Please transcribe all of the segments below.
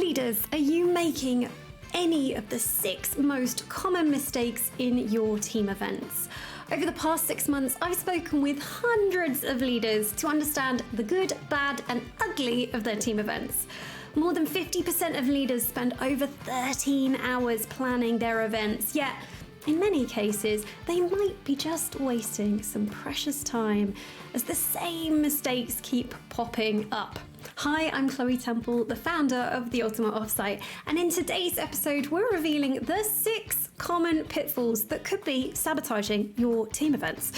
Leaders, are you making any of the 6 most common mistakes in your team events? Over the past 6 months, I've spoken with hundreds of leaders to understand the good, bad, and ugly of their team events. More than 50% of leaders spend over 13 hours planning their events, yet in many cases, they might be just wasting some precious time as the same mistakes keep popping up. Hi, I'm Chloe Temple, the founder of The Ultimate Offsite, and in today's episode, we're revealing the 6 common pitfalls that could be sabotaging your team events.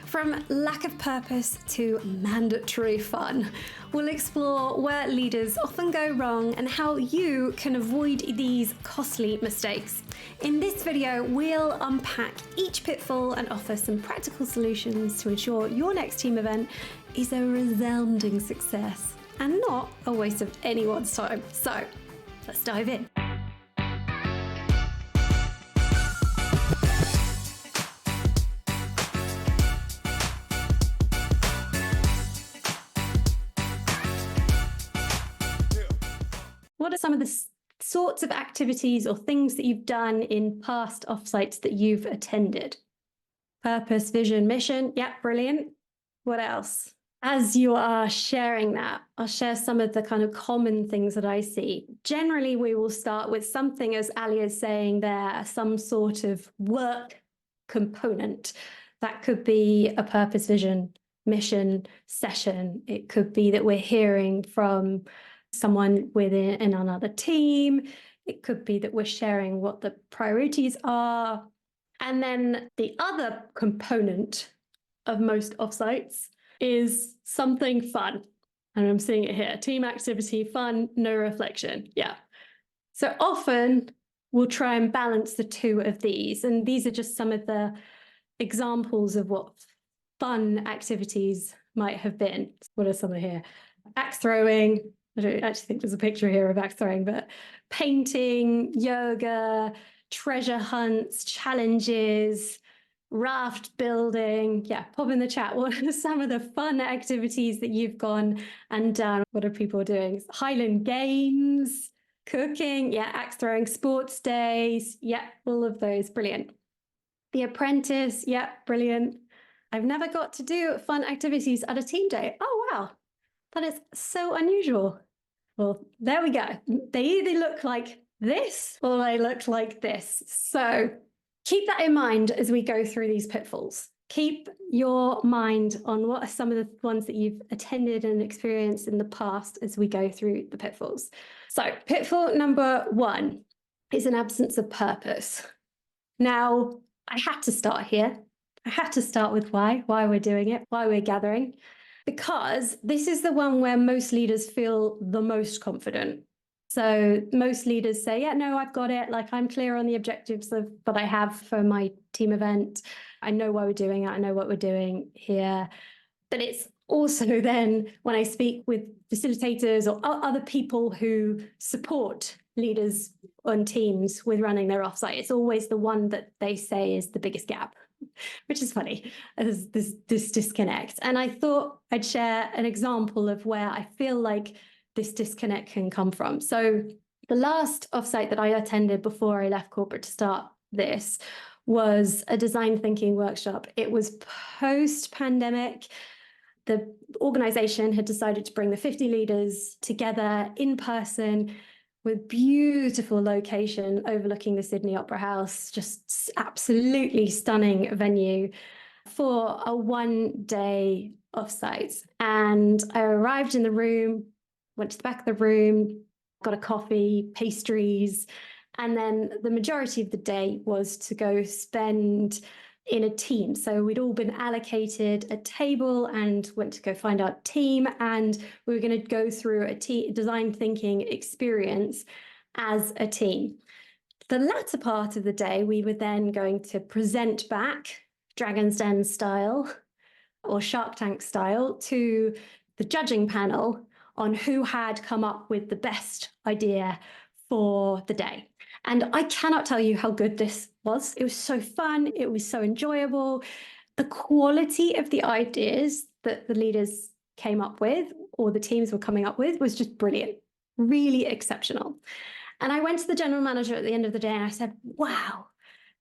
From lack of purpose to mandatory fun, we'll explore where leaders often go wrong and how you can avoid these costly mistakes. In this video, we'll unpack each pitfall and offer some practical solutions to ensure your next team event is a resounding success and not a waste of anyone's time. So, let's dive in. What are some of the sorts of activities or things that you've done in past offsites that you've attended? Purpose, vision, mission. Yeah, brilliant. What else? As you are sharing that, I'll share some of the kind of common things that I see. Generally, we will start with something, as Ali is saying there, some sort of work component. That could be a purpose, vision, mission session. It could be that we're hearing from someone within another team. It could be that we're sharing what the priorities are. And then the other component of most offsites is something fun. And I'm seeing it here. Team activity, fun, no reflection. Yeah. So often we'll try and balance the two of these. And these are just some of the examples of what fun activities might have been. What are some of here? Axe throwing. I don't actually think there's a picture here of axe throwing, but painting, yoga, treasure hunts, challenges, raft building. Yeah, pop in the chat. What are some of the fun activities that you've gone and done? What are people doing? Highland games, cooking, yeah, axe throwing, sports days. Yeah, all of those. Brilliant. The Apprentice. Yeah, brilliant. I've never got to do fun activities at a team day. Oh, wow. That is so unusual. Well, there we go. They either look like this or they look like this. So keep that in mind as we go through these pitfalls. Keep your mind on what are some of the ones that you've attended and experienced in the past as we go through the pitfalls. So pitfall number 1 is an absence of purpose. Now, I had to start here. I had to start with why we're doing it, why we're gathering. Because this is the one where most leaders feel the most confident. So most leaders say, yeah, no, I've got it. Like I'm clear on the objectives that I have for my team event. I know why we're doing it. I know what we're doing here. But it's also then when I speak with facilitators or other people who support leaders on teams with running their offsite, it's always the one that they say is the biggest gap, which is funny. There's this disconnect. And I thought I'd share an example of where I feel like this disconnect can come from. So the last offsite that I attended before I left corporate to start this was a design thinking workshop. It was post-pandemic. The organization had decided to bring the 50 leaders together in person with beautiful location overlooking the Sydney Opera House, just absolutely stunning venue for a 1-day offsite. And I arrived in the room, went to the back of the room, got a coffee, pastries, and then the majority of the day was to go spend in a team. So we'd all been allocated a table and went to go find our team, and we were going to go through a design thinking experience as a team. The latter part of the day, we were then going to present back Dragon's Den style or Shark Tank style to the judging panel on who had come up with the best idea for the day. And I cannot tell you how good this was. It was so fun. It was so enjoyable. The quality of the ideas that the leaders came up with, or the teams were coming up with, was just brilliant. really exceptional. And I went to the general manager at the end of the day and I said, wow,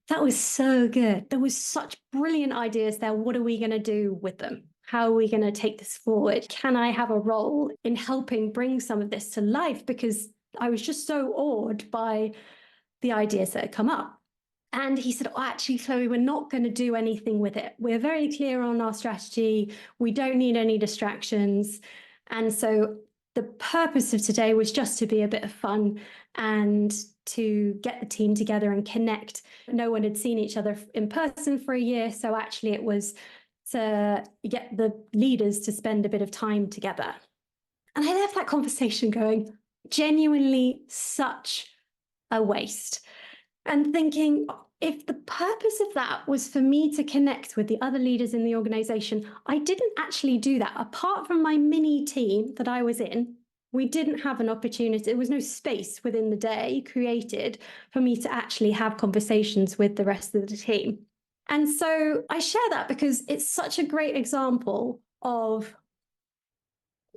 that was so good. There was such brilliant ideas there. What are we going to do with them? How are we going to take this forward? Can I have a role in helping bring some of this to life? Because I was just so awed by the ideas that had come up. And he said, oh, actually, Chloe, we're not going to do anything with it. We're very clear on our strategy. We don't need any distractions. And so the purpose of today was just to be a bit of fun and to get the team together and connect. No one had seen each other in person for a year. So actually it was to get the leaders to spend a bit of time together. And I left that conversation going, genuinely such a waste. And thinking, if the purpose of that was for me to connect with the other leaders in the organization, I didn't actually do that. Apart from my mini team that I was in, we didn't have an opportunity. There was no space within the day created for me to actually have conversations with the rest of the team. And so I share that because it's such a great example of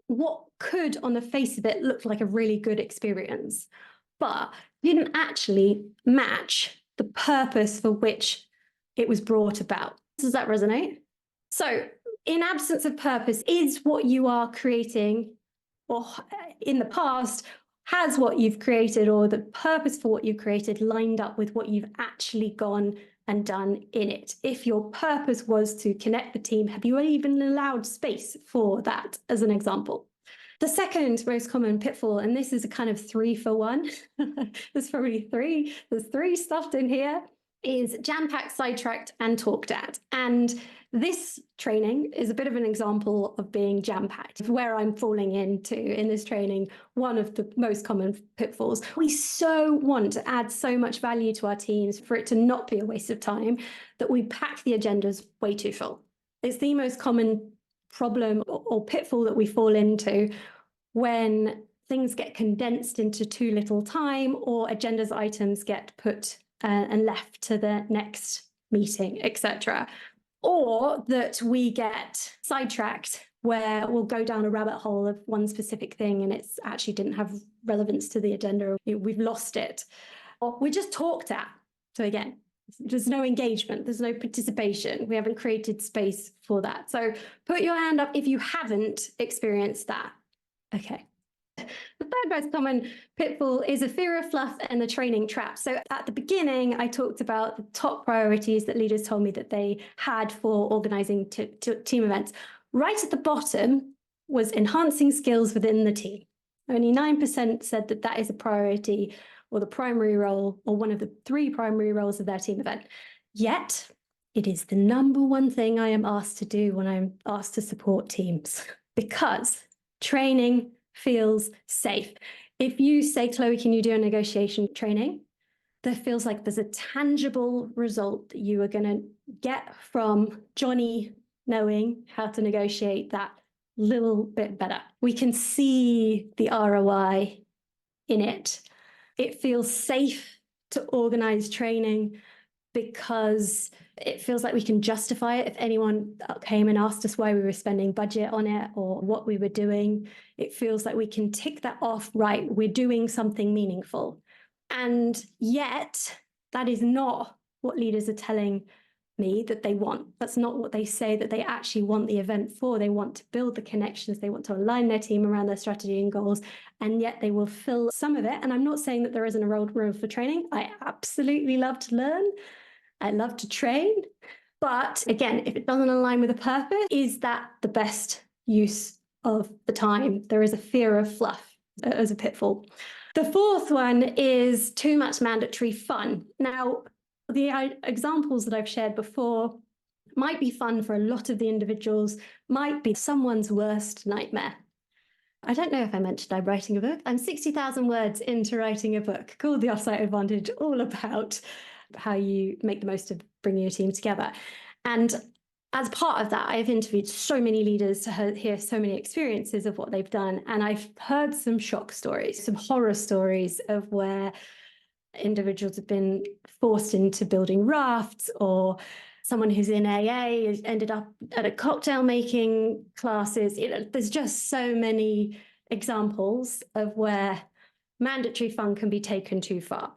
what could, on the face of it, look like a really good experience, but didn't actually match the purpose for which it was brought about. Does that resonate? So, in absence of purpose, is what you are creating, or in the past, has what you've created, or the purpose for what you've created lined up with what you've actually gone and done in it? If your purpose was to connect the team, have you even allowed space for that, as an example? The second most common pitfall, and this is a kind of 3-for-1, there's probably three, there's three stuffed in here, is jam-packed, sidetracked, and talked at. And this training is a bit of an example of being jam-packed, where I'm falling into in this training, one of the most common pitfalls. We so want to add so much value to our teams for it to not be a waste of time that we pack the agendas way too full. It's the most common problem or pitfall that we fall into when things get condensed into too little time, or agendas items get put and left to the next meeting, etc. Or that we get sidetracked where we'll go down a rabbit hole of one specific thing and it's actually didn't have relevance to the agenda. We've lost it. Or we're just talked at. So again, there's no engagement, there's no participation. We haven't created space for that. So put your hand up if you haven't experienced that. Okay. The third most common pitfall is a fear of fluff and the training trap. So at the beginning, I talked about the top priorities that leaders told me that they had for organizing team events. Right at the bottom was enhancing skills within the team. Only 9% said that that is a priority or the primary role or one of the 3 primary roles of their team event. Yet, it is the number one thing I am asked to do when I'm asked to support teams, because training feels safe. If you say, Chloe, can you do a negotiation training? There feels like there's a tangible result that you are going to get from Johnny knowing how to negotiate that little bit better. We can see the ROI in it. It feels safe to organize training because it feels like we can justify it if anyone came and asked us why we were spending budget on it or what we were doing. It feels like we can tick that off, right, we're doing something meaningful. And yet, that is not what leaders are telling me that they want. That's not what they say that they actually want the event for. They want to build the connections. They want to align their team around their strategy and goals. And yet they will fill some of it. And I'm not saying that there isn't a role for training. I absolutely love to learn. I love to train. But again, if it doesn't align with a purpose, is that the best use of the time? There is a fear of fluff as a pitfall. The fourth one is too much mandatory fun. Now, the examples that I've shared before might be fun for a lot of the individuals, might be someone's worst nightmare. I don't know if I mentioned I'm writing a book. I'm 60,000 words into writing a book called The Offsite Advantage, all about how you make the most of bringing your team together. And as part of that, I've interviewed so many leaders to hear so many experiences of what they've done. And I've heard some shock stories, some horror stories of where individuals have been forced into building rafts, or someone who's in AA has ended up at a cocktail making classes. There's just so many examples of where mandatory fun can be taken too far.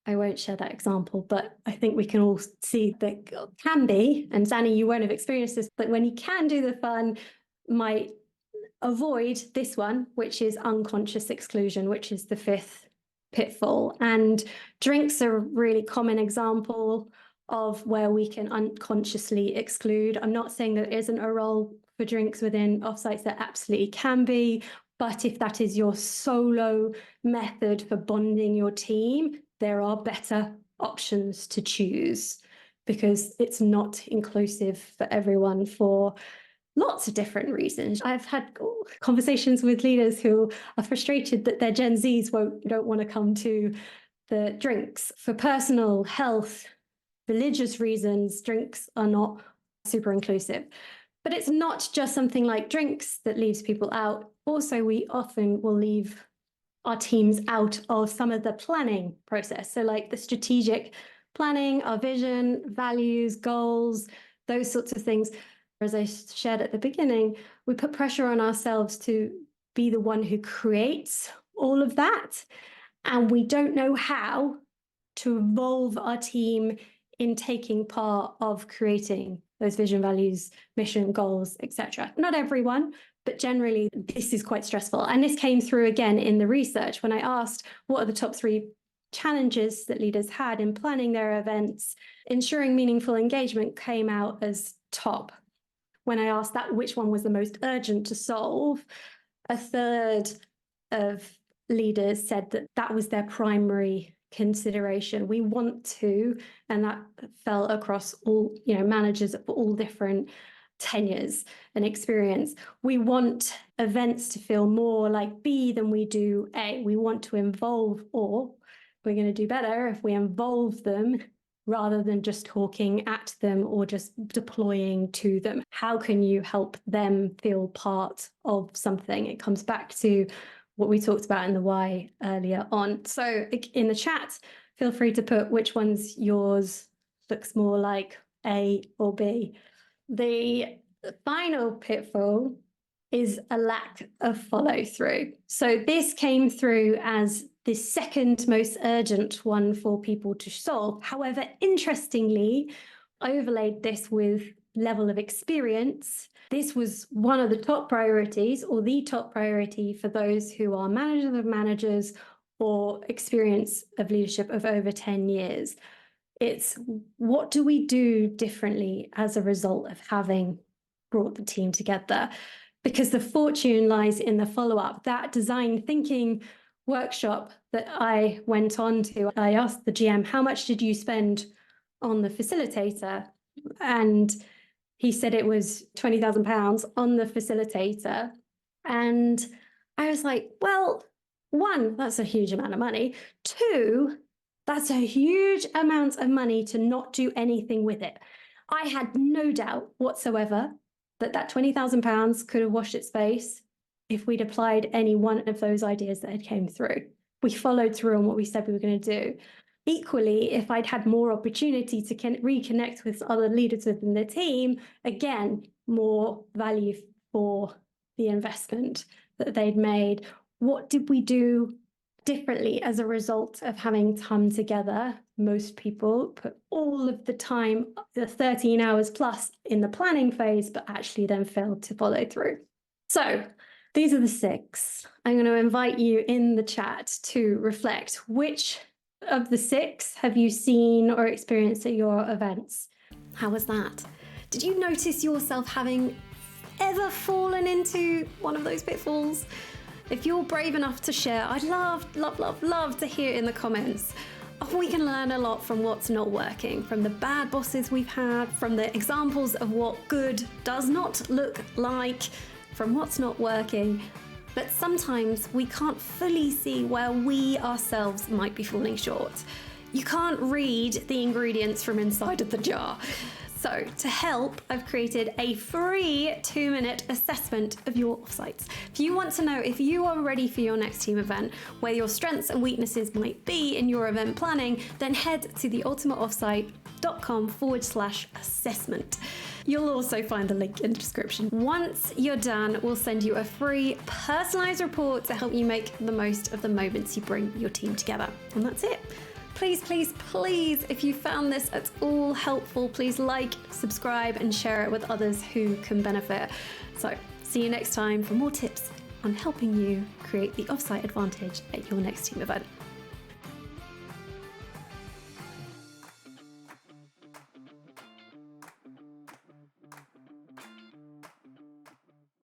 I won't share that example, but I think we can all see that it can be, and Zanny, you won't have experienced this, but when you can do the fun, might avoid this one, which is unconscious exclusion, which is the fifth pitfall. And drinks are a really common example of where we can unconsciously exclude. I'm not saying there isn't a role for drinks within offsites, there absolutely can be, but if that is your solo method for bonding your team, there are better options to choose because it's not inclusive for everyone for lots of different reasons. I've had conversations with leaders who are frustrated that their Gen Zs don't want to come to the drinks. For personal health, religious reasons, drinks are not super inclusive. But it's not just something like drinks that leaves people out. Also, we often will leave our teams out of some of the planning process. So like the strategic planning, our vision, values, goals, those sorts of things. As I shared at the beginning, we put pressure on ourselves to be the one who creates all of that. And we don't know how to involve our team in taking part of creating those vision, values, mission, goals, etc. Not everyone, but generally this is quite stressful. And this came through again in the research when I asked what are the top 3 challenges that leaders had in planning their events. Ensuring meaningful engagement came out as top. When I asked that which one was the most urgent to solve, a third of leaders said that that was their primary consideration. We want to, and that fell across all, managers of all different tenures and experience. We want events to feel more like B than we do A. We want to involve, or we're going to do better if we involve them rather than just talking at them or just deploying to them. How can you help them feel part of something? It comes back to what we talked about in the why earlier on. So in the chat, feel free to put which one's yours looks more like A or B. The final pitfall is a lack of follow through. So this came through as the second most urgent one for people to solve. However, interestingly, I overlaid this with level of experience. This was one of the top priorities, or the top priority for those who are managers of managers or experience of leadership of over 10 years. It's what do we do differently as a result of having brought the team together? Because the fortune lies in the follow-up. That design thinking workshop that I went on to, I asked the GM, how much did you spend on the facilitator? And he said it was £20,000 on the facilitator. And I was like, well, 1, that's a huge amount of money. 2, that's a huge amount of money to not do anything with it. I had no doubt whatsoever that £20,000 could have washed its face if we'd applied any one of those ideas that had came through. We followed through on what we said we were going to do. Equally, if I'd had more opportunity to reconnect with other leaders within the team, again, more value for the investment that they'd made. What did we do differently as a result of having come together? Most people put all of the time, the 13 hours plus in the planning phase, but actually then failed to follow through. So these are the 6. I'm going to invite you in the chat to reflect which of the 6 have you seen or experienced at your events? How was that? Did you notice yourself having ever fallen into one of those pitfalls? If you're brave enough to share, I'd love to hear in the comments. We can learn a lot from what's not working, from the bad bosses we've had, from the examples of what good does not look like, from what's not working. But sometimes we can't fully see where we ourselves might be falling short. You can't read the ingredients from inside of the jar. So to help, I've created a free 2-minute assessment of your offsites. If you want to know if you are ready for your next team event, where your strengths and weaknesses might be in your event planning, then head to theultimateoffsite.com pitfalls.com/assessment. You'll also find the link in the description. Once you're done, we'll send you a free personalized report to help you make the most of the moments you bring your team together. And that's it. Please, please, please, if you found this at all helpful, please like, subscribe, and share it with others who can benefit. So, see you next time for more tips on helping you create the offsite advantage at your next team event.